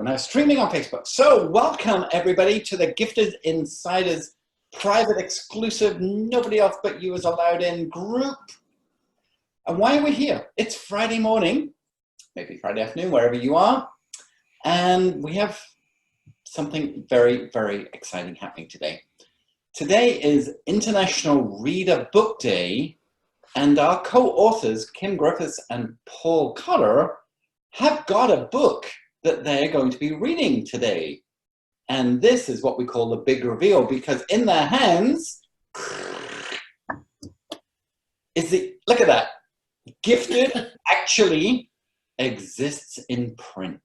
We're now streaming on Facebook. So welcome everybody to the Gifted Insiders private, exclusive, nobody else but you is allowed in group. And why are we here? It's Friday morning, maybe Friday afternoon, wherever you are. And we have something very, very exciting happening today. Today is International Reader Book Day, and our co-authors, Kim Griffiths and Paul Cotter, have got a book that they're going to be reading today. And this is what we call the big reveal, because in their hands is the, look at that, Gifted actually exists in print.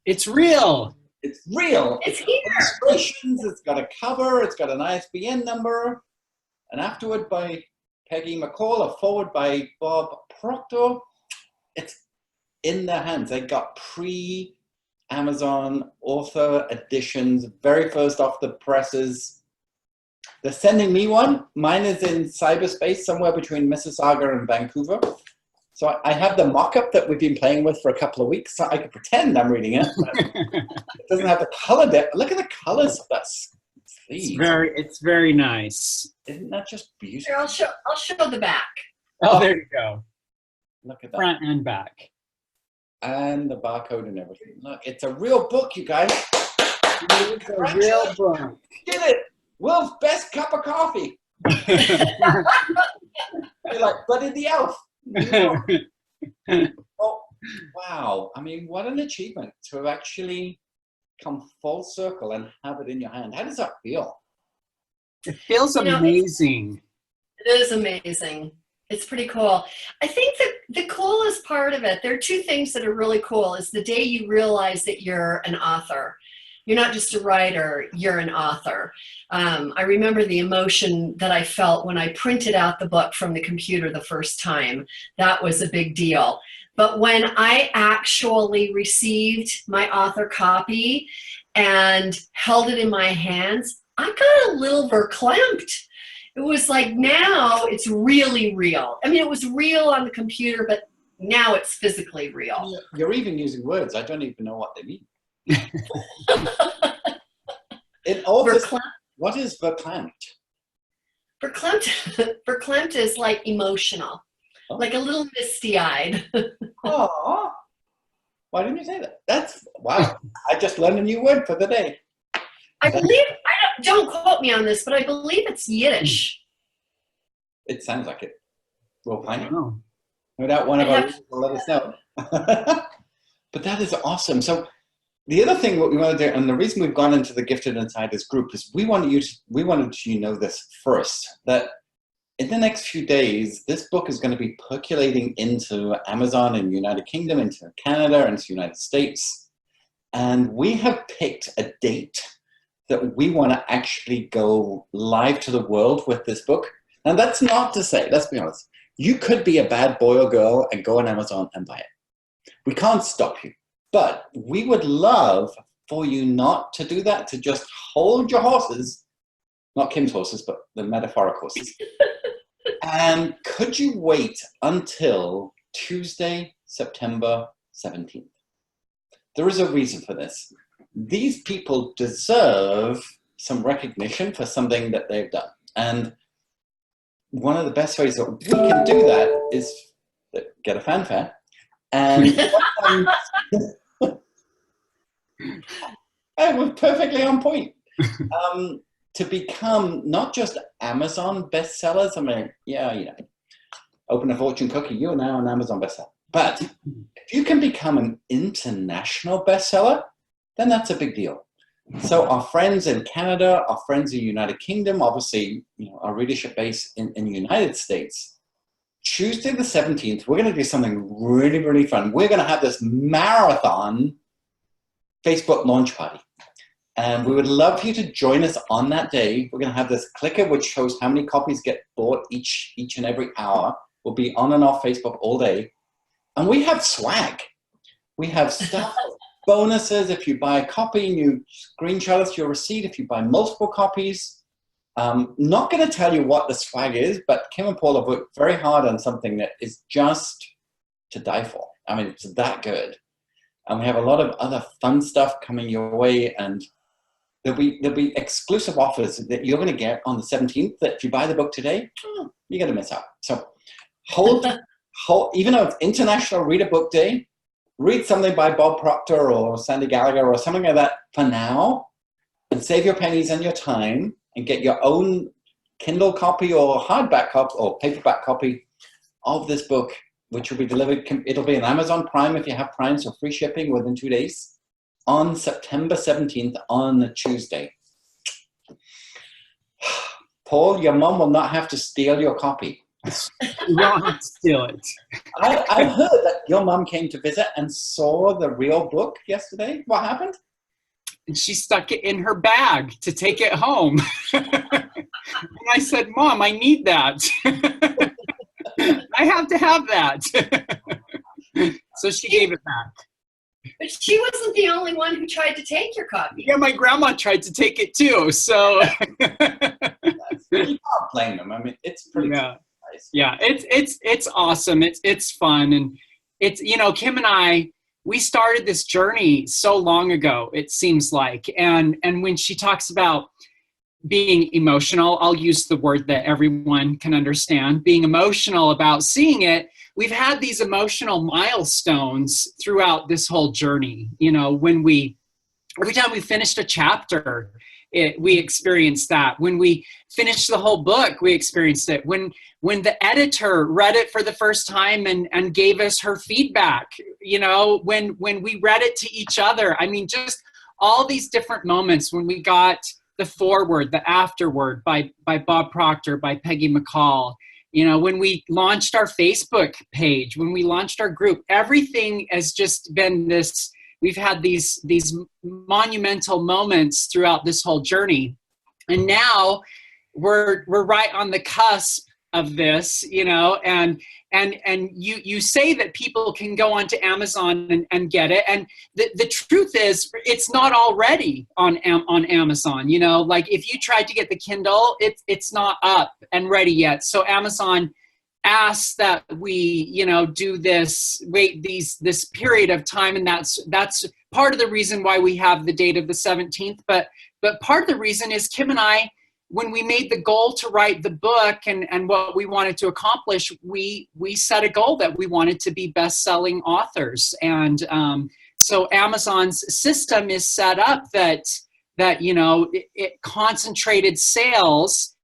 It's real. It's real. It's here. Illustrations, it's got a cover, it's got an ISBN number, and afterward by Peggy McCall, a forward by Bob Proctor. It's in their hands. They got pre-Amazon author editions, very first off the presses. They're sending me one. Mine is in cyberspace, somewhere between Mississauga and Vancouver. So I have the mock-up that we've been playing with for a couple of weeks. So I could pretend I'm reading it. But it doesn't have the color depth. Look at the colors of that sleeve. It's very nice. Isn't that just beautiful? Here, I'll show the back. Oh, there you go. Look at that. Front and back. And the barcode and everything. Look, it's a real book, you guys. It's a real book. Did it! World's best cup of coffee. You're like Buddy the Elf. Oh, wow. I mean, what an achievement to have actually come full circle and have it in your hand. How does that feel? It feels amazing. It is amazing. It's pretty cool. I think that the coolest part of it, there are two things that are really cool, is the day you realize that you're an author. You're not just a writer, you're an author. I remember the emotion that I felt when I printed out the book from the computer the first time. That was a big deal. But when I actually received my author copy and held it in my hands, I got a little verklempt. It was like, now it's really real. I mean, it was real on the computer, but now it's physically real. You're even using words. I don't even know what they mean. In all this, what is verklempt? Verklempt is like emotional, like a little misty-eyed. Oh, why didn't you say that? That's, wow. I just learned a new word for the day. I believe, don't quote me on this, but I believe it's Yiddish. It sounds like it. We'll find out. Oh. No doubt one of our readers will let us know. But that is awesome. So the other thing what we want to do, and the reason we've gone into the Gifted Insiders group, is we wanted you to know this first, that in the next few days, this book is going to be percolating into Amazon in the United Kingdom, into Canada, into the United States. And we have picked a date that we want to actually go live to the world with this book. And that's not to say, let's be honest, you could be a bad boy or girl and go on Amazon and buy it. We can't stop you. But we would love for you not to do that, to just hold your horses, not Kim's horses, but the metaphoric horses. And could you wait until Tuesday, September 17th? There is a reason for this. These people deserve some recognition for something that they've done. And one of the best ways that we can do that is get a fanfare. And it was perfectly on point. To become not just Amazon bestsellers. I mean, yeah, you know, open a fortune cookie, you're now an Amazon bestseller. But if you can become an international bestseller, then that's a big deal. So our friends in Canada, our friends in the United Kingdom, obviously, you know, our readership base in the United States, Tuesday the 17th, we're going to do something really, really fun. We're going to have this marathon Facebook launch party. And we would love for you to join us on that day. We're going to have this clicker which shows how many copies get bought each and every hour. We'll be on and off Facebook all day. And we have swag. We have stuff, bonuses. If you buy a copy and you screenshot us your receipt, if you buy multiple copies. Not going to tell you what the swag is, but Kim and Paul have worked very hard on something that is just to die for. I mean, it's that good. And we have a lot of other fun stuff coming your way. And there'll be exclusive offers that you're going to get on the 17th that if you buy the book today, you're going to miss out. So hold, even though it's International Read a Book Day, read something by Bob Proctor or Sandy Gallagher or something like that for now, and save your pennies and your time and get your own Kindle copy or hardback copy or paperback copy of this book, which will be delivered. It'll be on Amazon Prime if you have Prime, so free shipping within 2 days on September 17th on a Tuesday. Paul, your mom will not have to steal your copy. You don't have to steal it. I heard that your mom came to visit and saw the real book yesterday. What happened? And she stuck it in her bag to take it home. And I said, Mom, I need that. I have to have that. So she gave it back. But she wasn't the only one who tried to take your copy. Yeah, my grandma tried to take it too. So You can't blame them. I mean, it's pretty yeah. nice. Yeah, it's awesome. It's fun, and it's, you know, Kim and I, we started this journey so long ago, it seems like, and when she talks about being emotional, I'll use the word that everyone can understand, being emotional about seeing it. We've had these emotional milestones throughout this whole journey. You know, every time we finished a chapter, we experienced that. When we finished the whole book, we experienced it. When the editor read it for the first time and gave us her feedback, you know, when we read it to each other. I mean, just all these different moments when we got the foreword, the afterword by Bob Proctor, by Peggy McCall, you know, when we launched our Facebook page, when we launched our group, everything has just been this. We've had these monumental moments throughout this whole journey, and now we're right on the cusp of this, you know. And you say that people can go onto Amazon and get it, and the truth is, it's not already on Amazon. You know, like if you tried to get the Kindle, it's not up and ready yet. So Amazon asks that we, you know, do this period of time, and that's part of the reason why we have the date of the 17th. But part of the reason is Kim and I, when we made the goal to write the book and what we wanted to accomplish, we set a goal that we wanted to be best-selling authors, and so Amazon's system is set up that you know, it concentrated sales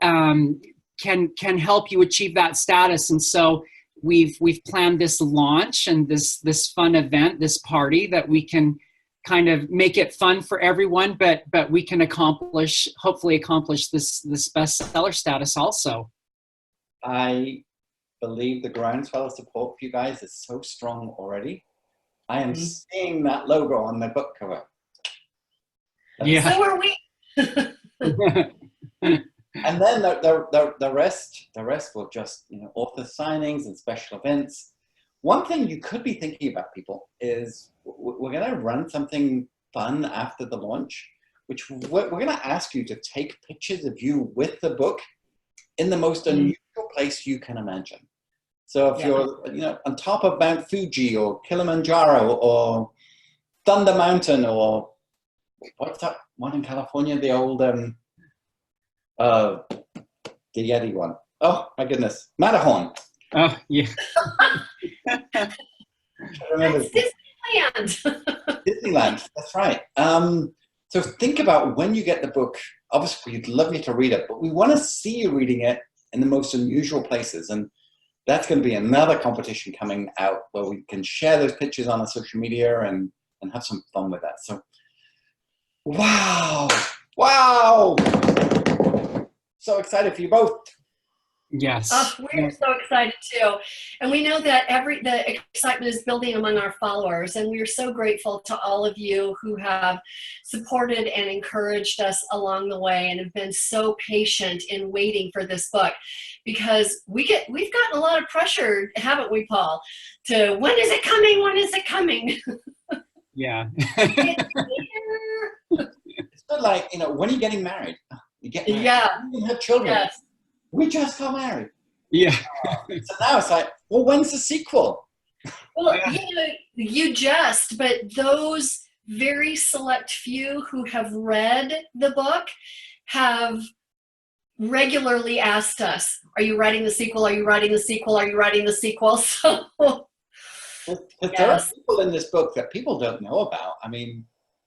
can help you achieve that status. And so we've planned this launch and this fun event, this party, that we can kind of make it fun for everyone, but we can hopefully accomplish this bestseller status also. I believe the groundswell of support for you guys is so strong already. I am seeing that logo on the book cover. Yeah. So are we. And then the rest will just, you know, author signings and special events. One thing you could be thinking about, people, is we're going to run something fun after the launch, which we're going to ask you to take pictures of you with the book in the most unusual place you can imagine. So if you're, you know, on top of Mount Fuji or Kilimanjaro or Thunder Mountain, or what's that one in California, the old the Yeti one. Oh my goodness, Matterhorn. Oh yeah. I remember. It's Disneyland. Disneyland. That's right. So think about when you get the book. Obviously, we'd love you to read it, but we want to see you reading it in the most unusual places, and that's going to be another competition coming out where we can share those pictures on our social media and have some fun with that. So, wow. So excited for you both. Yes. Oh, we're so excited too. And we know that the excitement is building among our followers, and we're so grateful to all of you who have supported and encouraged us along the way and have been so patient in waiting for this book, because we've gotten a lot of pressure, haven't we, Paul, to when is it coming? When is it coming? Yeah. It's been like, you know, when are you getting married? You get married. Yeah. You have children. Yes. We just got married. Yeah. So now it's like, well, when's the sequel? Well, you just, but those very select few who have read the book have regularly asked us, are you writing the sequel? Are you writing the sequel? Are you writing the sequel? So, Because there are people in this book that people don't know about. I mean,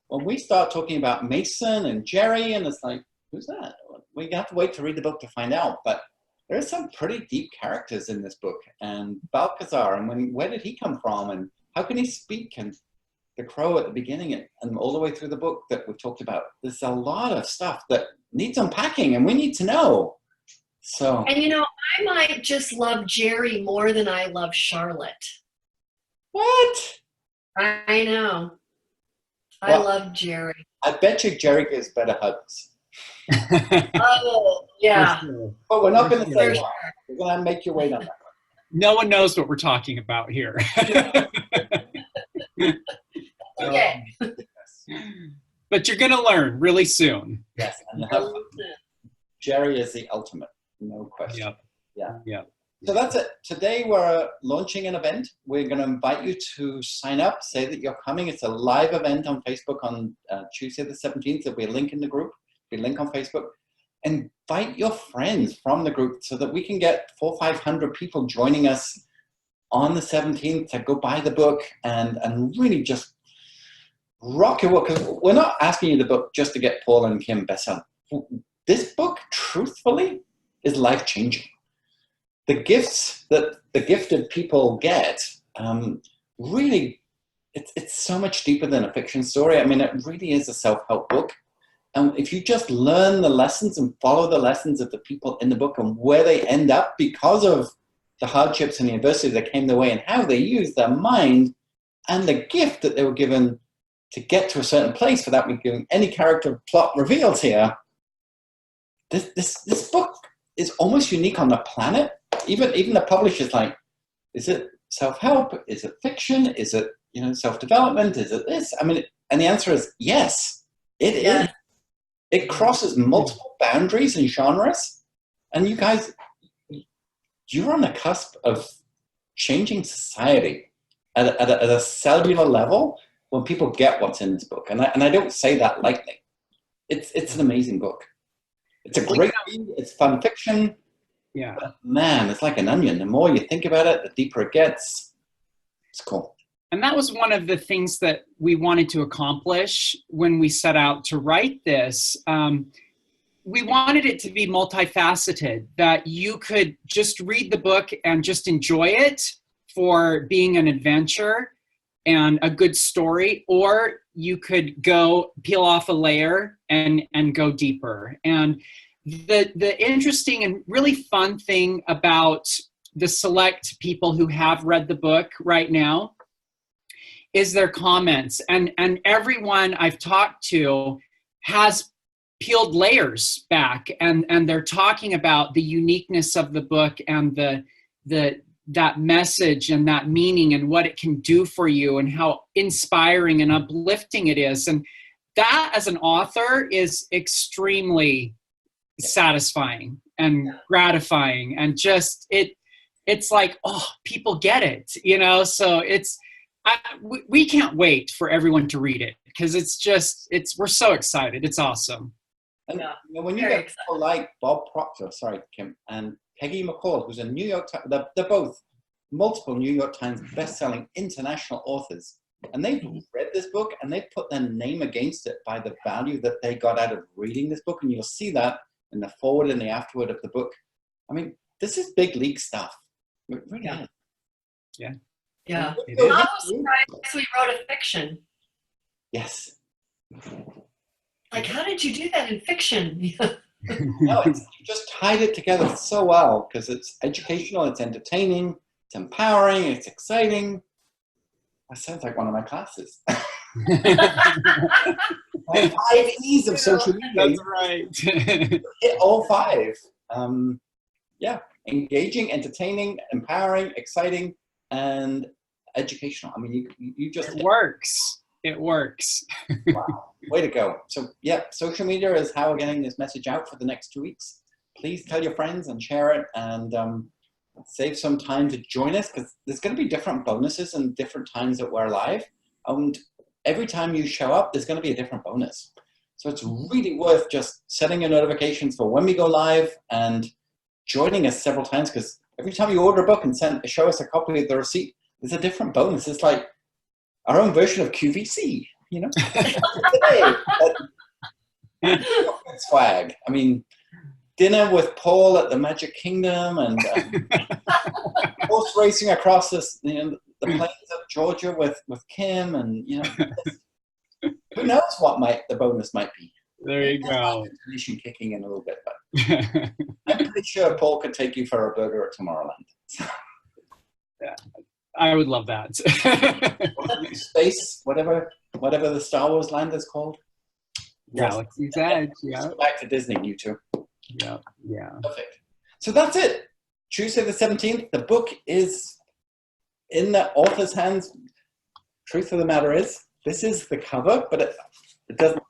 when we start talking about Mason and Jerry, and it's like, who's that? We have to wait to read the book to find out. But there are some pretty deep characters in this book. And Balthazar, and where did he come from? And how can he speak? And the crow at the beginning and all the way through the book that we've talked about. There's a lot of stuff that needs unpacking, and we need to know. So, and I might just love Jerry more than I love Charlotte. what? I know. I Well, love Jerry. I bet you Jerry gives better hugs. Oh, yeah. But we're not going to say For why. We're going to make you wait on that. No one knows what we're talking about here. Okay. But you're going to learn really soon. Yes, and Jerry is the ultimate, no question. Yep. Yeah. Yep. So that's it. Today we're launching an event. We're going to invite you to sign up, say that you're coming. It's a live event on Facebook on Tuesday the 17th. There'll be a link in the group, there'll be a link on Facebook. Invite your friends from the group so that we can get 400 or 500 people joining us on the 17th to go buy the book and really just rock your work. Because we're not asking you the book just to get Paul and Kim bestseller. This book, truthfully, is life-changing. The gifts that the gifted people get, really, it's so much deeper than a fiction story. I mean, it really is a self-help book. And if you just learn the lessons and follow the lessons of the people in the book and where they end up because of the hardships and the adversity that came their way and how they used their mind and the gift that they were given to get to a certain place without me giving any character plot reveals here, this book is almost unique on the planet. Even the publisher's like, is it self-help? Is it fiction? Is it self-development? Is it this? I mean, and the answer is yes, it is. It crosses multiple boundaries and genres, and you guys, you're on the cusp of changing society at a cellular level when people get what's in this book. And I don't say that lightly. It's an amazing book. It's a great read. It's fun fiction. Yeah. But man, it's like an onion. The more you think about it, the deeper it gets. It's cool. And that was one of the things that we wanted to accomplish when we set out to write this. We wanted it to be multifaceted, that you could just read the book and just enjoy it for being an adventure and a good story, or you could go peel off a layer and go deeper. And the interesting and really fun thing about the select people who have read the book right now is their comments. And everyone I've talked to has peeled layers back, and they're talking about the uniqueness of the book and that message and that meaning and what it can do for you and how inspiring and uplifting it is. And that, as an author, is extremely satisfying and gratifying, and just it's like, oh, people get it, so we can't wait for everyone to read it, because we're so excited. It's awesome. And when you get people like Bob Proctor, sorry, Kim, and Peggy McCall, who's a New York Times, they're both multiple New York Times best-selling international authors, and they've read this book and they've put their name against it by the value that they got out of reading this book, and you'll see that in the forward and the afterword of the book. I mean, this is big league stuff. It really is. Yeah. Yeah. I was surprised we wrote a fiction. Yes. Like, how did you do that in fiction? No, you just tied it together so well, because it's educational, it's entertaining, it's empowering, it's exciting. That sounds like one of my classes. 5 E's of social media. That's right. Hit all 5. Engaging, entertaining, empowering, exciting, and educational. I mean, you just... It works. It works. Wow. Way to go. So, social media is how we're getting this message out for the next 2 weeks. Please tell your friends and share it. And save some time to join us, because there's going to be different bonuses and different times that we're live. And every time you show up, there's going to be a different bonus. So it's really worth just setting your notifications for when we go live and joining us several times, because every time you order a book and show us a copy of the receipt, there's a different bonus. It's like our own version of QVC, you know? Swag. I mean, dinner with Paul at the Magic Kingdom, and horse racing across this, you know, the plains of Georgia with Kim, and you know, who knows what the bonus might be. There you go. Tradition kicking in a little bit, but I'm pretty sure Paul could take you for a burger at Tomorrowland. Yeah, I would love that. Space, whatever the Star Wars land is called. Galaxy's Edge. Yeah. Go back to Disney, you two. Yeah. Yeah. Perfect. So that's it. Tuesday the 17th. The book is in the author's hands. Truth of the matter is, this is the cover, but it doesn't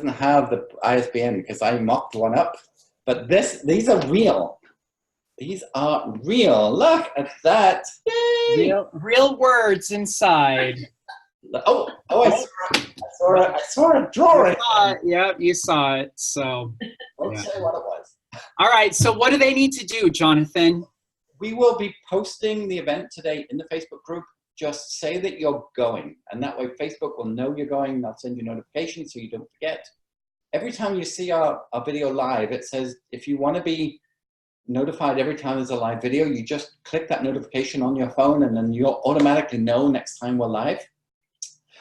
have the ISBN because I mocked one up. But these are real. These are real. Look at that. Yay! Real words inside. Oh! I saw a drawing. Yeah, you saw it. So. Won't say what it was. All right. So what do they need to do, Jonathan? We will be posting the event today in the Facebook group. Just say that you're going, and that way Facebook will know you're going. They'll send you notifications so you don't forget. Every time you see our video live, it says if you want to be notified every time there's a live video, you just click that notification on your phone, and then you'll automatically know next time we're live.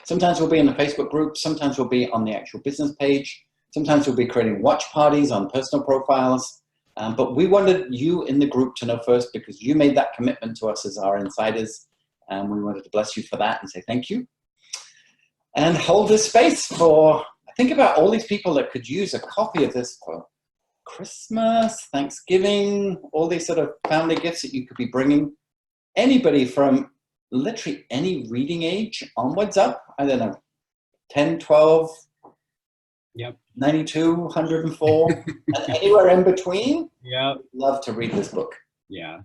Sometimes we'll be in the Facebook group. Sometimes we'll be on the actual business page. Sometimes we'll be creating watch parties on personal profiles. But we wanted you in the group to know first, because you made that commitment to us as our insiders. And we wanted to bless you for that and say thank you. And hold this space for, think about all these people that could use a copy of this for Christmas, Thanksgiving, all these sort of family gifts that you could be bringing. Anybody from literally any reading age onwards up, I don't know, 10, 12, yep, 92, 104, and anywhere in between. Yep. Love to read this book. Yeah.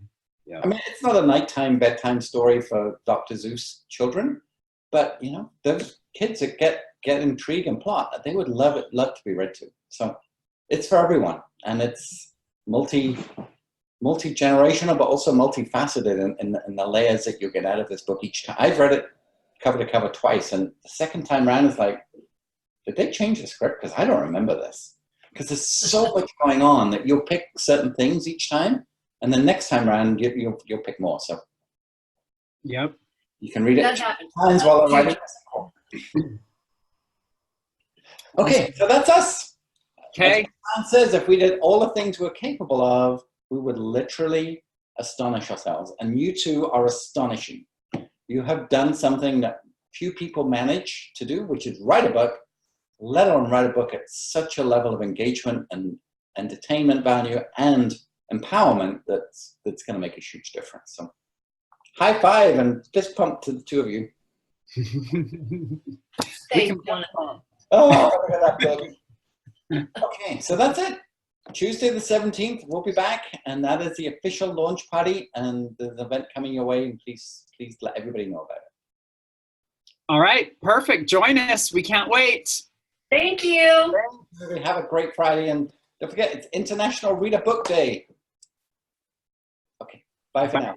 Yeah. I mean, it's not a nighttime bedtime story for Dr. Seuss children, but you know, those kids that get intrigue and plot, they would love to be read to. So it's for everyone, and it's multi-generational, but also multifaceted in the layers that you get out of this book each time. I've read it cover to cover twice, and the second time around is like, did they change the script? Because I don't remember this. Because there's so much going on that you'll pick certain things each time, and the next time around you'll pick more. So yep, you can read it 2 times while I'm writing. Okay, so that's us. Okay. As Sam says, if we did all the things we're capable of, we would literally astonish ourselves. And you two are astonishing. You have done something that few people manage to do, which is write a book, let alone write a book at such a level of engagement and entertainment value and empowerment that's going to make a huge difference. So high five and fist pump to the two of you. Thank you, Jonathan. Oh, look at that book. Okay, so that's it. Tuesday the 17th, we'll be back, and that is the official launch party, and there's an event coming your way, and please let everybody know about it. All right, perfect. Join us. We can't wait. Thank you. Have a great Friday, and don't forget, it's International Read a Book Day. Okay, bye for now.